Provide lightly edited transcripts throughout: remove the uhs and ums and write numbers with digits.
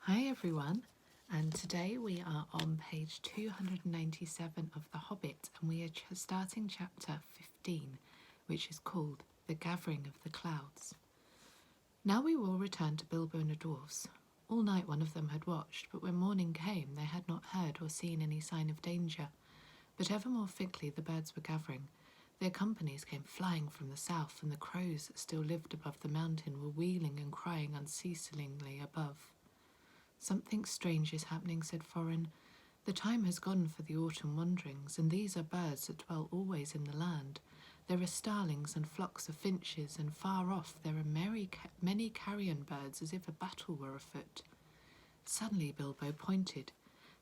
Hi everyone, and today we are on page 297 of The Hobbit, and we are starting chapter 15, which is called The Gathering of the Clouds. Now we will return to Bilbo and the dwarfs. All night one of them had watched, but when morning came they had not heard or seen any sign of danger. But ever more thickly the birds were gathering. Their companies came flying from the south, and the crows that still lived above the mountain were wheeling and crying unceasingly above. Something strange is happening, said Thorin. The time has gone for the autumn wanderings, and these are birds that dwell always in the land. There are starlings and flocks of finches, and far off there are many carrion birds, as if a battle were afoot. Suddenly Bilbo pointed.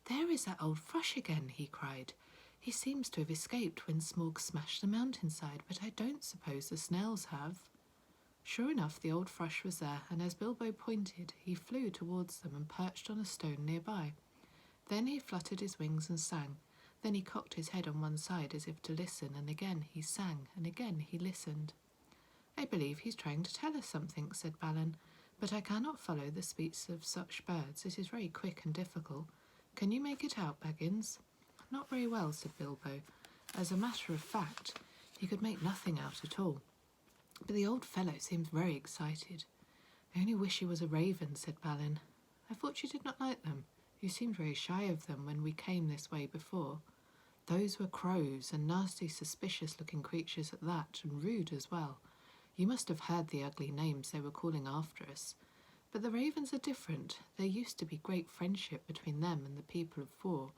There is that old thrush again, he cried. He seems to have escaped when Smaug smashed the mountainside, but I don't suppose the snails have. Sure enough, the old thrush was there, and as Bilbo pointed, he flew towards them and perched on a stone nearby. Then he fluttered his wings and sang. Then he cocked his head on one side as if to listen, and again he sang, and again he listened. I believe he's trying to tell us something, said Balin, but I cannot follow the speech of such birds. It is very quick and difficult. Can you make it out, Baggins? Not very well, said Bilbo. As a matter of fact, he could make nothing out at all. But the old fellow seems very excited. I only wish he was a raven, said Balin. I thought you did not like them. You seemed very shy of them when we came this way before. Those were crows, and nasty, suspicious-looking creatures at that, and rude as well. You must have heard the ugly names they were calling after us. But the ravens are different. There used to be great friendship between them and the people of Vor,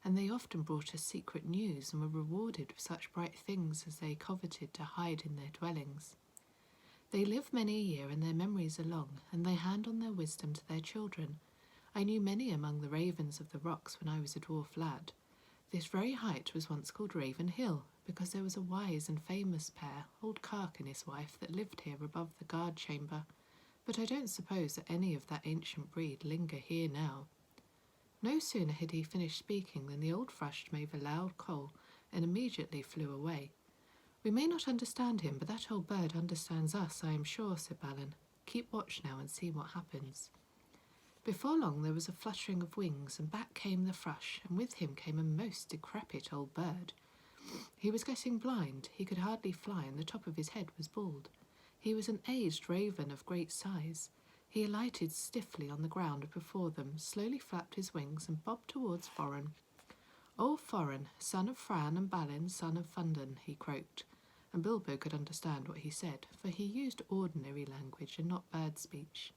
and they often brought us secret news and were rewarded with such bright things as they coveted to hide in their dwellings. They live many a year, and their memories are long, and they hand on their wisdom to their children. I knew many among the ravens of the rocks when I was a dwarf lad. This very height was once called Raven Hill, because there was a wise and famous pair, old Kark and his wife, that lived here above the guard chamber. But I don't suppose that any of that ancient breed linger here now. No sooner had he finished speaking than the old thrush made a loud call, and immediately flew away. We may not understand him, but that old bird understands us, I am sure, said Balin. Keep watch now and see what happens. Before long there was a fluttering of wings, and back came the thrush, and with him came a most decrepit old bird. He was getting blind, he could hardly fly, and the top of his head was bald. He was an aged raven of great size. He alighted stiffly on the ground before them, slowly flapped his wings, and bobbed towards Thorin. "O Thorin, son of Fran and Balin, son of Fundon," he croaked, and Bilbo could understand what he said, for he used ordinary language and not bird speech.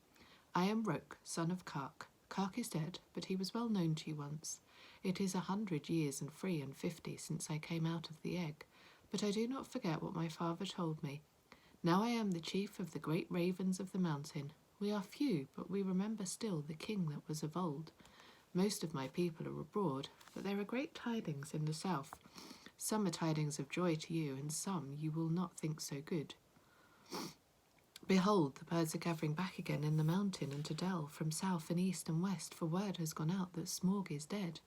"I am Roke, son of Kark. Kark is dead, but he was well known to you once. It is 100 years and 53 since I came out of the egg, but I do not forget what my father told me. Now I am the chief of the great ravens of the mountain. We are few, but we remember still the king that was of old. Most of my people are abroad, but there are great tidings in the south. Some are tidings of joy to you, and some you will not think so good. Behold, the birds are gathering back again in the mountain and to dell, from south and east and west, for word has gone out that Smaug is dead."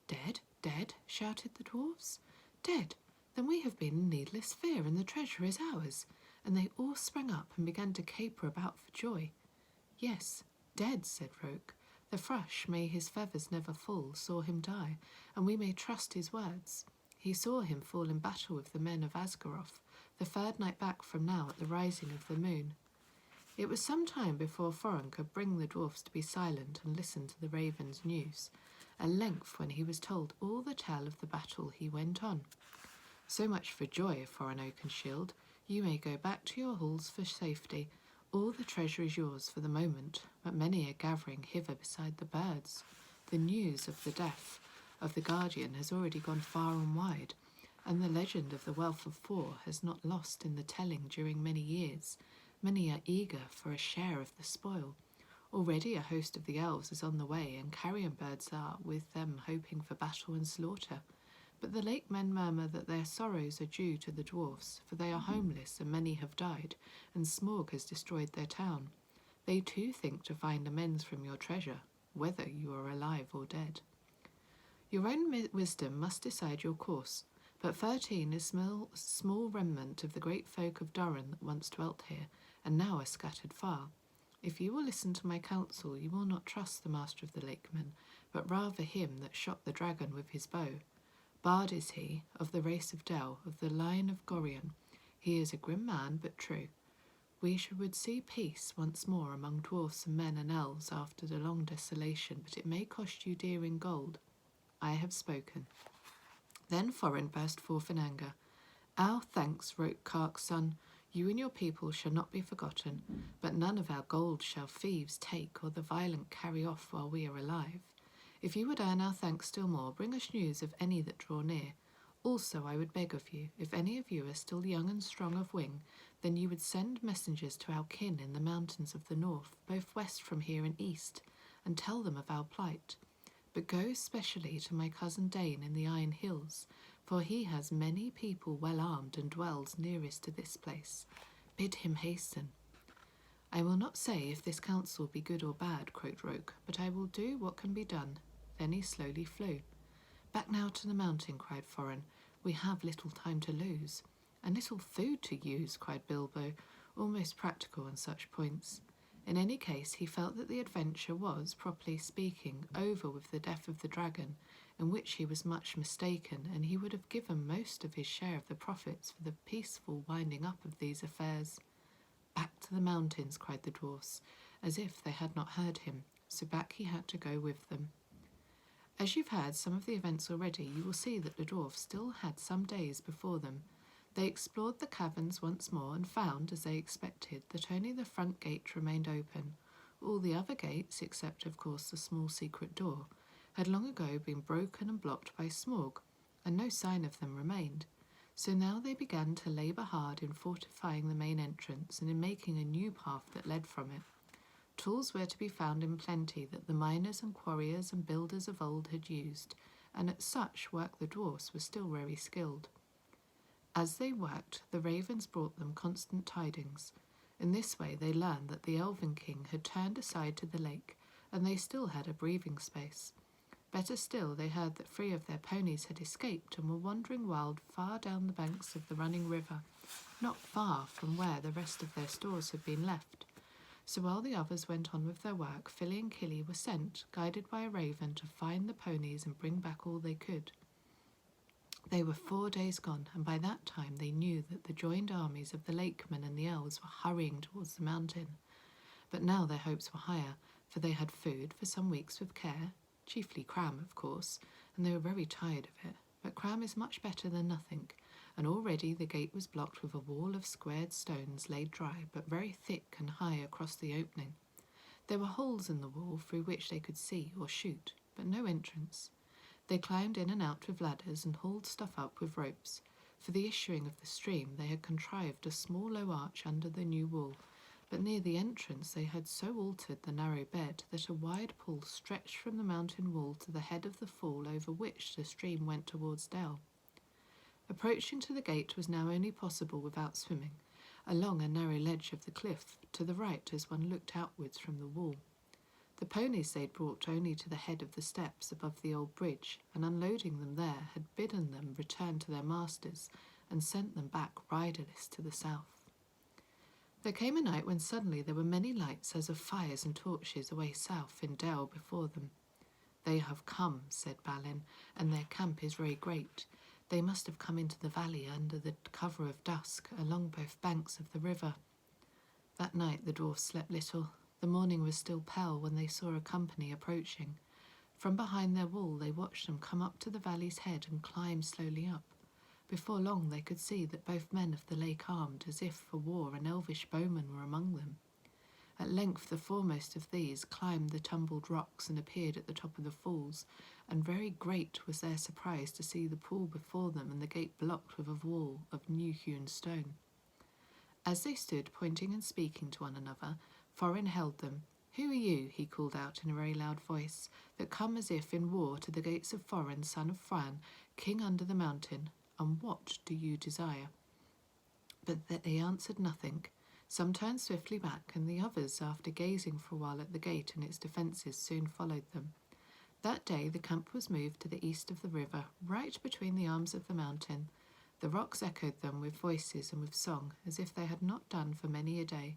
"Dead? Dead?" shouted the dwarfs. "Dead? Then we have been in needless fear, and the treasure is ours." And they all sprang up and began to caper about for joy. "Yes, dead," said Roke. "The thrush, may his feathers never fall, saw him die, and we may trust his words. He saw him fall in battle with the men of Asgaroth, the third night back from now at the rising of the moon." It was some time before Thorin could bring the dwarfs to be silent and listen to the raven's news. At length, when he was told all the tale of the battle, he went on. "So much for joy, Thorin Oakenshield. You may go back to your halls for safety. All the treasure is yours for the moment, but many are gathering hither beside the birds. The news of the death of the Guardian has already gone far and wide, and the legend of the wealth of Thor has not lost in the telling during many years. Many are eager for a share of the spoil. Already a host of the elves is on the way, and carrion birds are with them hoping for battle and slaughter. But the lake men murmur that their sorrows are due to the dwarfs, for they are homeless and many have died, and Smaug has destroyed their town. They too think to find amends from your treasure, whether you are alive or dead. Your own wisdom must decide your course, but 13 is small remnant of the great folk of Durin that once dwelt here, and now are scattered far. If you will listen to my counsel, you will not trust the master of the lakemen, but rather him that shot the dragon with his bow. Bard is he, of the race of Del, of the line of Gorion. He is a grim man, but true. We would see peace once more among dwarfs and men and elves after the long desolation, but it may cost you dear in gold. I have spoken. Then Forin burst forth in anger. Our thanks, wrote Kark's son. You and your people shall not be forgotten, but none of our gold shall thieves take or the violent carry off while we are alive. If you would earn our thanks still more, bring us news of any that draw near. Also I would beg of you, if any of you are still young and strong of wing, then you would send messengers to our kin in the mountains of the north, both west from here and east, and tell them of our plight. But go specially to my cousin Dane in the Iron Hills, for he has many people well armed and dwells nearest to this place. Bid him hasten. I will not say if this counsel be good or bad, croaked Roke, but I will do what can be done. Then he slowly flew. Back now to the mountain, cried Forin. We have little time to lose. And little food to use, cried Bilbo, almost practical on such points. In any case, he felt that the adventure was, properly speaking, over with the death of the dragon, in which he was much mistaken, and he would have given most of his share of the profits for the peaceful winding up of these affairs. Back to the mountains, cried the dwarfs, as if they had not heard him, so back he had to go with them. As you've heard some of the events already, you will see that the dwarfs still had some days before them. They explored the caverns once more and found, as they expected, that only the front gate remained open. All the other gates, except of course the small secret door, had long ago been broken and blocked by Smaug, and no sign of them remained. So now they began to labour hard in fortifying the main entrance and in making a new path that led from it. Tools were to be found in plenty that the miners and quarriers and builders of old had used, and at such work the dwarfs were still very skilled. As they worked, the ravens brought them constant tidings. In this way they learned that the Elven King had turned aside to the lake, and they still had a breathing space. Better still, they heard that 3 of their ponies had escaped and were wandering wild far down the banks of the running river, not far from where the rest of their stores had been left. So while the others went on with their work, Philly and Killy were sent, guided by a raven, to find the ponies and bring back all they could. They were 4 days gone, and by that time they knew that the joined armies of the Lakemen and the Elves were hurrying towards the mountain. But now their hopes were higher, for they had food for some weeks with care, chiefly cram, of course, and they were very tired of it. But cram is much better than nothing, and already the gate was blocked with a wall of squared stones laid dry, but very thick and high across the opening. There were holes in the wall through which they could see or shoot, but no entrance. They climbed in and out with ladders and hauled stuff up with ropes. For the issuing of the stream they had contrived a small low arch under the new wall, but near the entrance they had so altered the narrow bed that a wide pool stretched from the mountain wall to the head of the fall over which the stream went towards Dell. Approaching to the gate was now only possible without swimming, along a narrow ledge of the cliff to the right as one looked outwards from the wall. The ponies they had brought only to the head of the steps above the old bridge, and unloading them there had bidden them return to their masters and sent them back riderless to the south. There came a night when suddenly there were many lights as of fires and torches away south in Dell before them. They have come, said Balin, and their camp is very great. They must have come into the valley under the cover of dusk, along both banks of the river. That night the dwarfs slept little. The morning was still pale when they saw a company approaching. From behind their wall they watched them come up to the valley's head and climb slowly up. Before long they could see that both men of the lake armed as if for war and elvish bowmen were among them. At length the foremost of these climbed the tumbled rocks and appeared at the top of the falls, and very great was their surprise to see the pool before them and the gate blocked with a wall of new-hewn stone. As they stood pointing and speaking to one another, Forin held them. Who are you, he called out in a very loud voice, that come as if in war to the gates of Forin, son of Fran, king under the mountain, and what do you desire? But they answered nothing. Some turned swiftly back, and the others, after gazing for a while at the gate and its defences, soon followed them. That day the camp was moved to the east of the river, right between the arms of the mountain. The rocks echoed them with voices and with song, as if they had not done for many a day.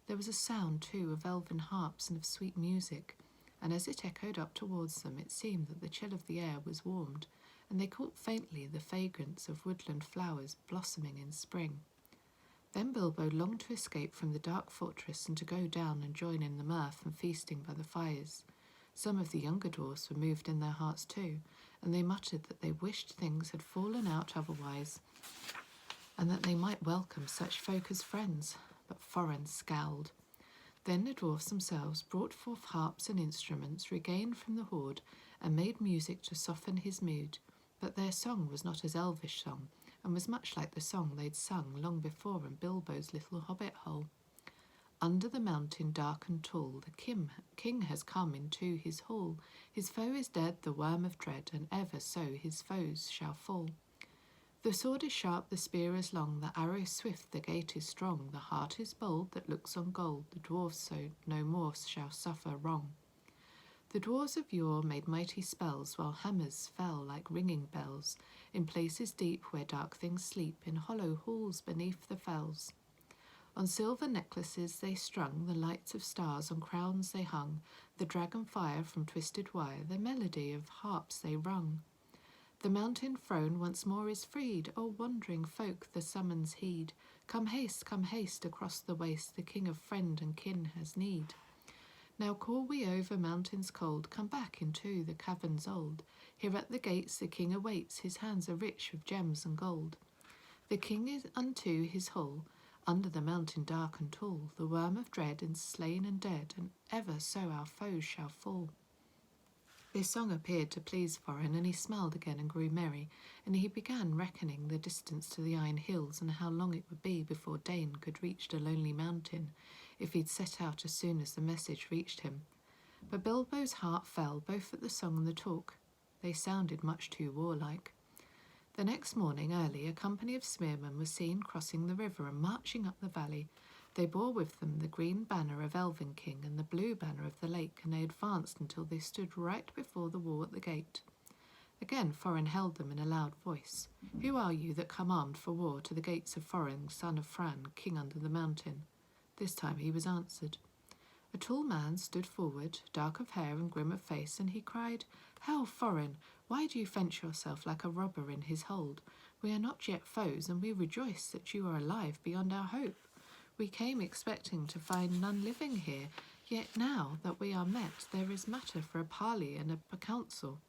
There was a sound, too, of elven harps and of sweet music, and as it echoed up towards them, it seemed that the chill of the air was warmed, and they caught faintly the fragrance of woodland flowers blossoming in spring. Then Bilbo longed to escape from the dark fortress and to go down and join in the mirth and feasting by the fires. Some of the younger dwarfs were moved in their hearts too, and they muttered that they wished things had fallen out otherwise, and that they might welcome such folk as friends. But Thorin scowled. Then the dwarfs themselves brought forth harps and instruments regained from the hoard, and made music to soften his mood. But their song was not as elvish song, and was much like the song they'd sung long before in Bilbo's little hobbit hole. Under the mountain dark and tall, the king has come into his hall. His foe is dead, the worm of dread, and ever so his foes shall fall. The sword is sharp, the spear is long, the arrow swift, the gate is strong, the heart is bold that looks on gold, the dwarfs so no more shall suffer wrong. The dwarves of yore made mighty spells, while hammers fell like ringing bells, in places deep where dark things sleep, in hollow halls beneath the fells. On silver necklaces they strung, the lights of stars on crowns they hung, the dragon fire from twisted wire, the melody of harps they rung. The mountain throne once more is freed, O wandering folk, the summons heed. Come haste across the waste, the king of friend and kin has need. Now call we over mountains cold, come back into the caverns old. Here at the gates the king awaits, his hands are rich with gems and gold. The king is unto his hall, under the mountain dark and tall, the worm of dread is slain and dead, and ever so our foes shall fall. This song appeared to please Thorin, and he smiled again and grew merry, and he began reckoning the distance to the Iron Hills and how long it would be before Dane could reach the lonely mountain, if he'd set out as soon as the message reached him. But Bilbo's heart fell both at the song and the talk. They sounded much too warlike. The next morning early, a company of spearmen was seen crossing the river and marching up the valley. They bore with them the green banner of Elven King and the blue banner of the lake, and they advanced until they stood right before the wall at the gate. Again Thorin held them in a loud voice. Who are you that come armed for war to the gates of Thorin, son of Fran, king under the mountain? This time he was answered. A tall man stood forward, dark of hair and grim of face, and he cried, How, Thorin, why do you fence yourself like a robber in his hold? We are not yet foes, and we rejoice that you are alive beyond our hope. We came expecting to find none living here, yet now that we are met, there is matter for a parley and a council.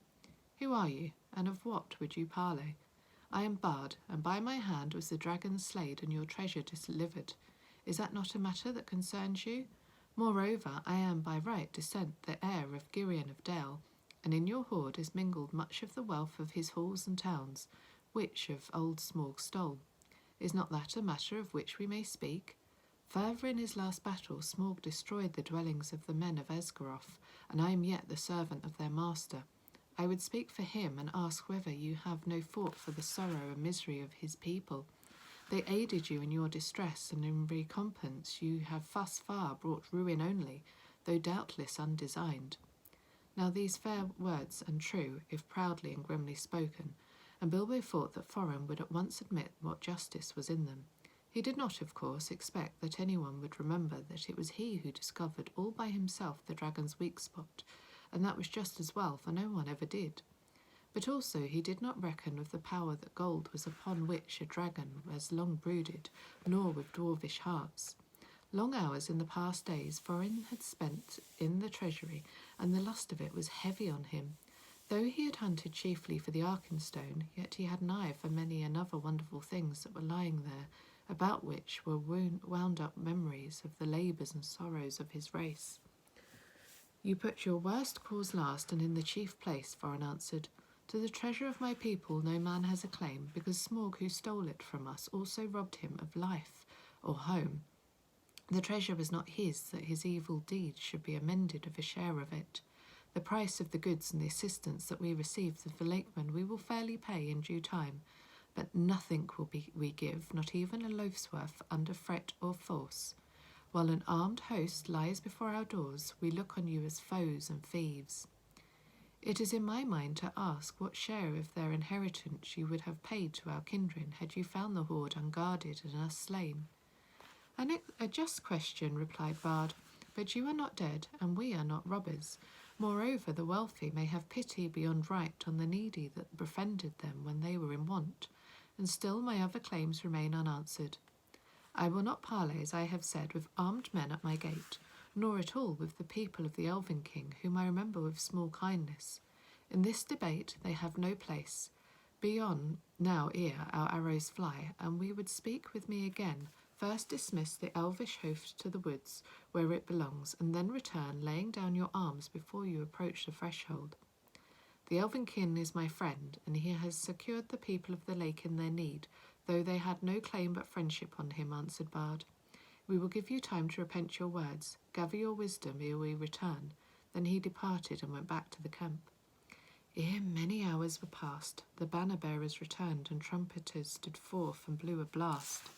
Who are you, and of what would you parley? I am Bard, and by my hand was the dragon slayed and your treasure delivered. Is that not a matter that concerns you? Moreover, I am by right descent the heir of Girion of Dale, and in your hoard is mingled much of the wealth of his halls and towns, which of old Smaug stole. Is not that a matter of which we may speak? Further in his last battle, Smaug destroyed the dwellings of the men of Esgaroth, and I am yet the servant of their master. I would speak for him and ask whether you have no thought for the sorrow and misery of his people. They aided you in your distress, and in recompense you have thus far brought ruin only, though doubtless undesigned. Now these fair words and true, if proudly and grimly spoken, and Bilbo thought that Thorin would at once admit what justice was in them. He did not, of course, expect that anyone would remember that it was he who discovered all by himself the dragon's weak spot, and that was just as well, for no one ever did. But also he did not reckon with the power that gold was upon which a dragon has long brooded, nor with dwarvish hearts. Long hours in the past days Thorin had spent in the treasury, and the lust of it was heavy on him. Though he had hunted chiefly for the Arkenstone, yet he had an eye for many another wonderful things that were lying there, about which were wound up memories of the labours and sorrows of his race. You put your worst cause last and in the chief place, Thorin answered. To the treasure of my people no man has a claim, because Smaug, who stole it from us, also robbed him of life or home. The treasure was not his, that his evil deeds should be amended of a share of it. The price of the goods and the assistance that we received of the Lakemen we will fairly pay in due time, but nothing will we give, not even a loaf's worth, under threat or force. While an armed host lies before our doors, we look on you as foes and thieves. It is in my mind to ask what share of their inheritance you would have paid to our kindred had you found the hoard unguarded and us slain. A just question, replied Bard, but you are not dead, and we are not robbers. Moreover, the wealthy may have pity beyond right on the needy that befriended them when they were in want, and still my other claims remain unanswered. I will not parley, as I have said, with armed men at my gate, nor at all with the people of the Elven King, whom I remember with small kindness. In this debate they have no place. Be on now ere our arrows fly, and we would speak with me again. First dismiss the elvish host to the woods, where it belongs, and then return, laying down your arms before you approach the threshold. The Elven King is my friend, and he has secured the people of the lake in their need, though they had no claim but friendship on him, answered Bard. We will give you time to repent your words. Gather your wisdom ere we return. Then he departed and went back to the camp. Ere many hours were past, the banner-bearers returned, and trumpeters stood forth and blew a blast.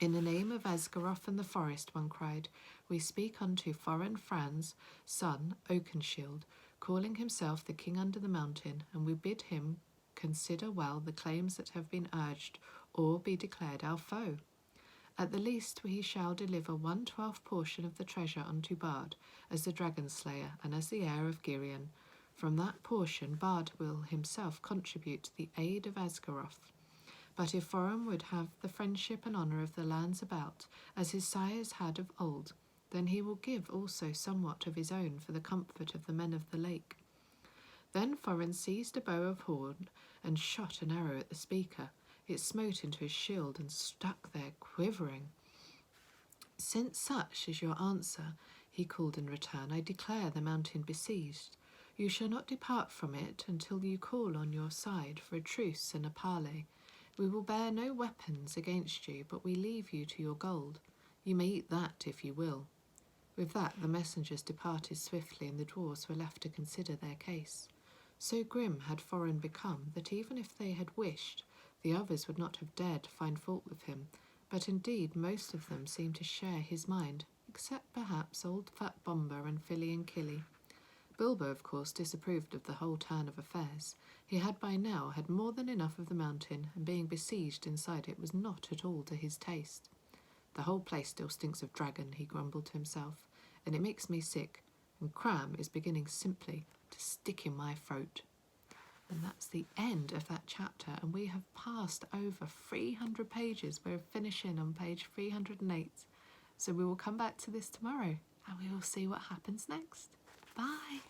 In the name of Asgaroth and the forest, one cried, we speak unto foreign Fran's son, Oakenshield, calling himself the king under the mountain, and we bid him consider well the claims that have been urged, or be declared our foe. At the least he shall deliver 1/12 portion of the treasure unto Bard, as the dragon slayer, and as the heir of Girion. From that portion Bard will himself contribute to the aid of Asgaroth. But if Forum would have the friendship and honour of the lands about, as his sires had of old, then he will give also somewhat of his own for the comfort of the men of the lake. Then Forin seized a bow of horn and shot an arrow at the speaker. It smote into his shield and stuck there quivering. Since such is your answer, he called in return, I declare the mountain besieged. You shall not depart from it until you call on your side for a truce and a parley. We will bear no weapons against you, but we leave you to your gold. You may eat that if you will. With that the messengers departed swiftly, and the dwarfs were left to consider their case. So grim had Forin become that even if they had wished, the others would not have dared to find fault with him, but indeed most of them seemed to share his mind, except perhaps old fat Bomber and Filly and Killy. Bilbo, of course, disapproved of the whole turn of affairs. He had by now had more than enough of the mountain, and being besieged inside it was not at all to his taste. The whole place still stinks of dragon, he grumbled to himself, and it makes me sick, and cram is beginning simply to stick in my throat. And that's the end of that chapter, and we have passed over 300 pages. We're finishing on page 308. So we will come back to this tomorrow, and we will see what happens next. Bye!